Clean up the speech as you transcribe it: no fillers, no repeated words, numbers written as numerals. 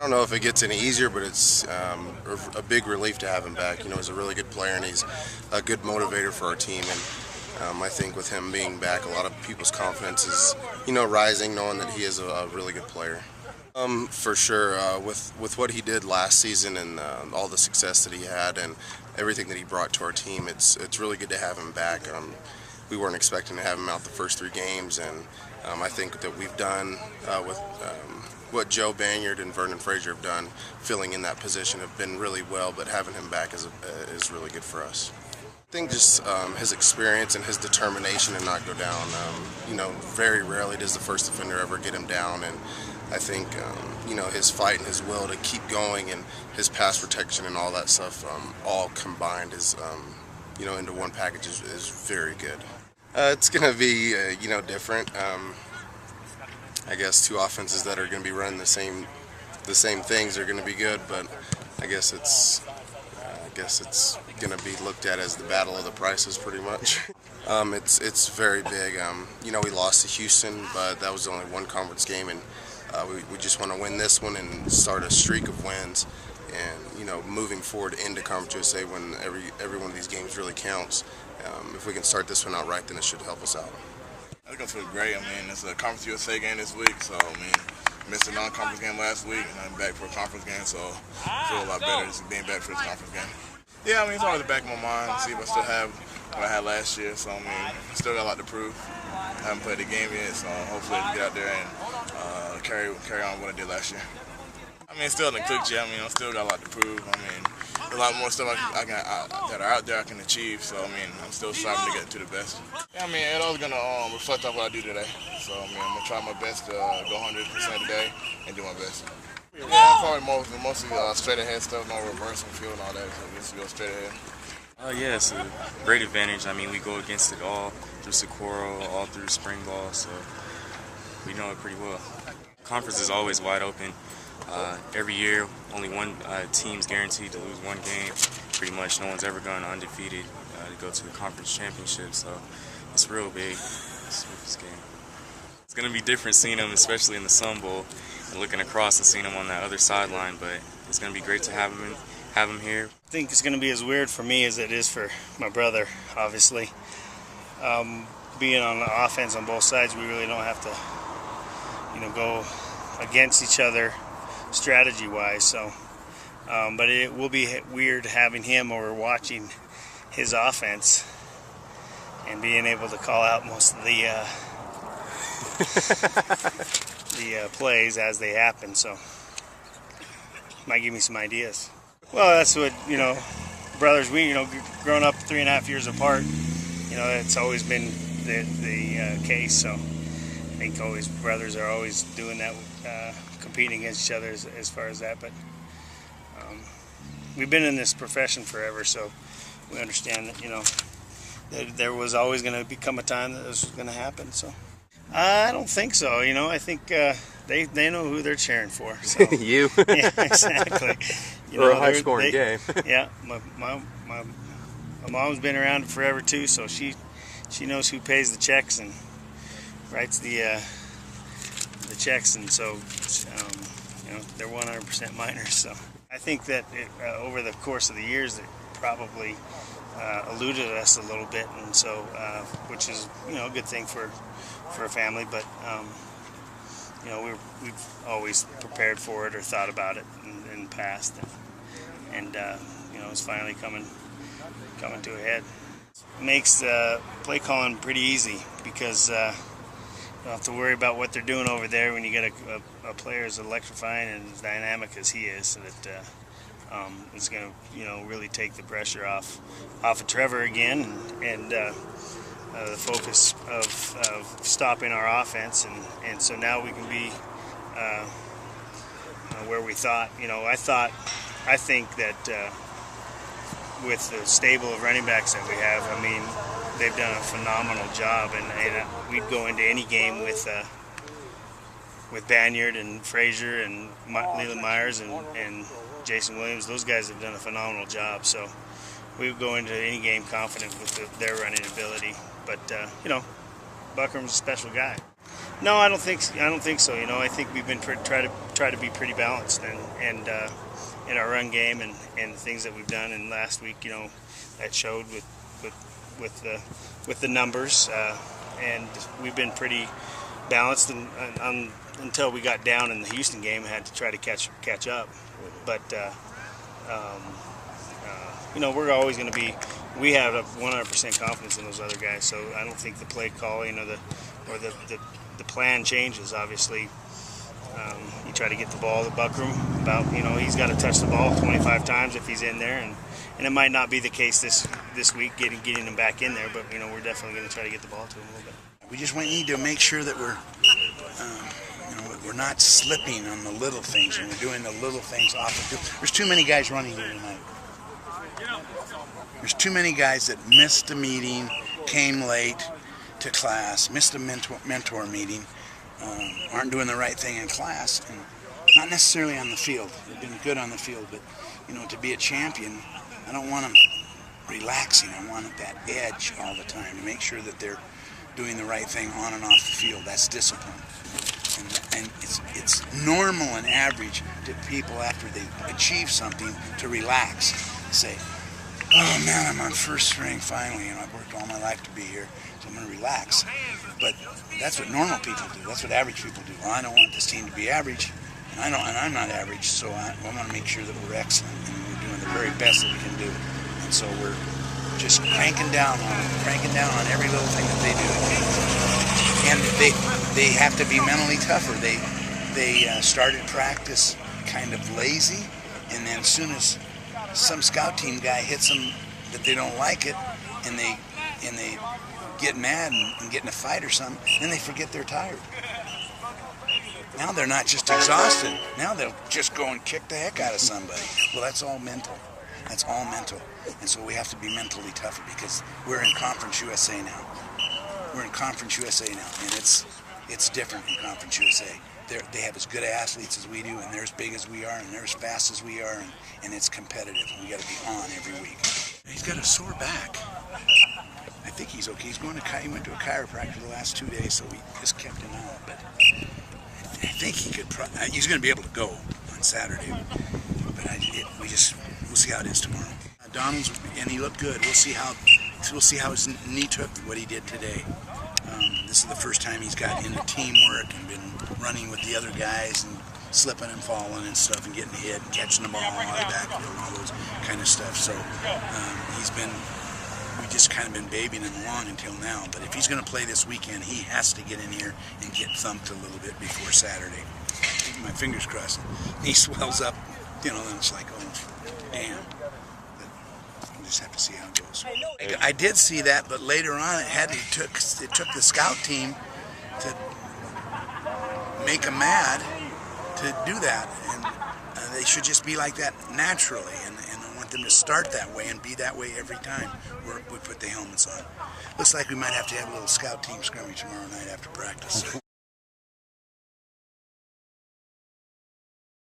I don't know if it gets any easier, but it's a big relief to have him back. You know, he's a really good player and he's a good motivator for our team. And I think with him being back, a lot of people's confidence is, you know, rising, knowing that he is a really good player. For sure, with what he did last season and all the success that he had and everything that he brought to our team, it's really good to have him back. We weren't expecting to have him out the first 3 games, and I think that we've done with what Joe Banyard and Vernon Frazier have done, filling in that position, have been really well. But having him back is really good for us. I think just his experience and his determination to not go down. You know, very rarely does the first offender ever get him down, and I think you know, his fight and his will to keep going and his pass protection and all that stuff, all combined is you know, into one package is very good. It's going to be you know, different. I guess 2 offenses that are going to be running the same things are going to be good, but I guess it's going to be looked at as the battle of the prices, pretty much. It's very big. You know, we lost to Houston, but that was only one conference game, and we just want to win this one and start a streak of wins. And you know, moving forward into Conference USA, when every one of these games really counts, if we can start this one out right, then it should help us out. I think I feel great. I mean, it's a Conference USA game this week, so I mean, missed a non-conference game last week, and I'm back for a conference game, so I feel a lot better just being back for this conference game. Yeah, I mean, it's always the back of my mind, see if I still have what I had last year, so I mean, I still got a lot to prove. I haven't played the game yet, so hopefully I can get out there and carry on what I did last year. I mean, it's still in the cook yet. I mean, I still got a lot to prove. I mean, a lot more stuff that are out there I can achieve. So, I mean, I'm still striving to get to the best. Yeah, I mean, it's always going to reflect on what I do today. So, I mean, I'm going to try my best to go 100% today and do my best. Yeah, probably mostly straight ahead stuff, no reverse and field and all that. So just go straight ahead. Yeah, it's a great advantage. I mean, we go against it all through Socorro, all through spring ball, so we know it pretty well. Conference is always wide open. Every year, only one team's guaranteed to lose 1 game. Pretty much no one's ever gone undefeated to go to the conference championship, so it's real big, this game. It's going to be different seeing them, especially in the Sun Bowl, and looking across and seeing them on that other sideline, but it's going to be great to have them here. I think it's going to be as weird for me as it is for my brother, obviously. Being on the offense on both sides, we really don't have to, you know, go against each other strategy-wise. So, but it will be weird having him or watching his offense and being able to call out most of the plays as they happen. So, might give me some ideas. Well, that's what, you know, brothers. We, you know, growing up 3.5 years apart, you know, it's always been the case. So, I think always brothers are always doing that, competing against each other as far as that. But we've been in this profession forever, so we understand that, you know, that there was always going to become a time that this was going to happen. So I don't think so. You know, I think they know who they're cheering for. So. You? Yeah, exactly. You or know, a high-scoring game. Yeah, my mom's been around forever too, so she knows who pays the checks and writes the checks, and so you know, they're 100% minors. So I think that over the course of the years, it probably eluded us a little bit, and so which is, you know, a good thing for a family. But you know, we've always prepared for it or thought about it in the past, and you know, it's finally coming to a head. It makes play calling pretty easy because you don't have to worry about what they're doing over there when you get a player as electrifying and as dynamic as he is. So that it's going to, you know, really take the pressure off of Trevor again, and the focus of stopping our offense, and so now we can be where we thought. You know, I think that with the stable of running backs that we have, I mean, they've done a phenomenal job, and we'd go into any game with Banyard and Frazier and Leland Myers and Jason Williams. Those guys have done a phenomenal job, so we would go into any game confident with their running ability. But you know, Buckram's a special guy. No, I don't think so. You know, I think we've been try to be pretty balanced and in our run game and the things that we've done. And last week, you know, that showed with the numbers, and we've been pretty balanced until we got down in the Houston game and had to try to catch up. But you know, we're always going to be. We have a 100% confidence in those other guys, so I don't think the play calling or the plan changes. Obviously, you try to get the ball to Buckram. You know, he's got to touch the ball 25 times if he's in there, and it might not be the case this week getting him back in there, but you know, we're definitely going to try to get the ball to him a little bit. We just need to make sure that we're not slipping on the little things, and we're doing the little things off the field. There's too many guys running here tonight. There's too many guys that missed a meeting, came late to class, missed a mentor meeting, aren't doing the right thing in class, and not necessarily on the field. They've been good on the field, but you know, to be a champion, I don't want them relaxing. I want that edge all the time to make sure that they're doing the right thing on and off the field. That's discipline. And it's normal and average to people after they achieve something to relax. Say, oh man, I'm on first string finally, and I've worked all my life to be here, so I'm going to relax. But that's what normal people do. That's what average people do. Well, I don't want this team to be average, and I'm not average, so I want to make sure that we're excellent and we're doing the very best that we can do. And so we're just cranking down on every little thing that they do. And they have to be mentally tougher. They started practice kind of lazy, and then as soon as some scout team guy hits them that they don't like it, and they get mad and get in a fight or something, then they forget they're tired. Now they're not just exhausted. Now they'll just go and kick the heck out of somebody. Well, that's all mental. That's all mental. And so we have to be mentally tougher because we're in Conference USA now. We're in Conference USA now, and it's different in Conference USA. They have as good athletes as we do, and they're as big as we are, and they're as fast as we are, and it's competitive. And we got to be on every week. He's got a sore back. I think he's okay. He went to a chiropractor the last 2 days, so we just kept him out. But I think he's going to be able to go on Saturday. But we'll see how it is tomorrow. Donald's, and he looked good. We'll see how his knee took what he did today. This is the first time he's got into teamwork and been running with the other guys and slipping and falling and stuff and getting hit and catching the ball out of the backfield and all those kind of stuff. So we just kind of been babying him along until now. But if he's going to play this weekend, he has to get in here and get thumped a little bit before Saturday. Keep my fingers crossed. He swells up, you know, and it's like, oh, damn. We'll just have to see how it goes. I did see that, but later on it took the scout team to make him mad to do that, and they should just be like that naturally, and I want them to start that way and be that way every time we put the helmets on. Looks like we might have to have a little scout team scrimmage tomorrow night after practice.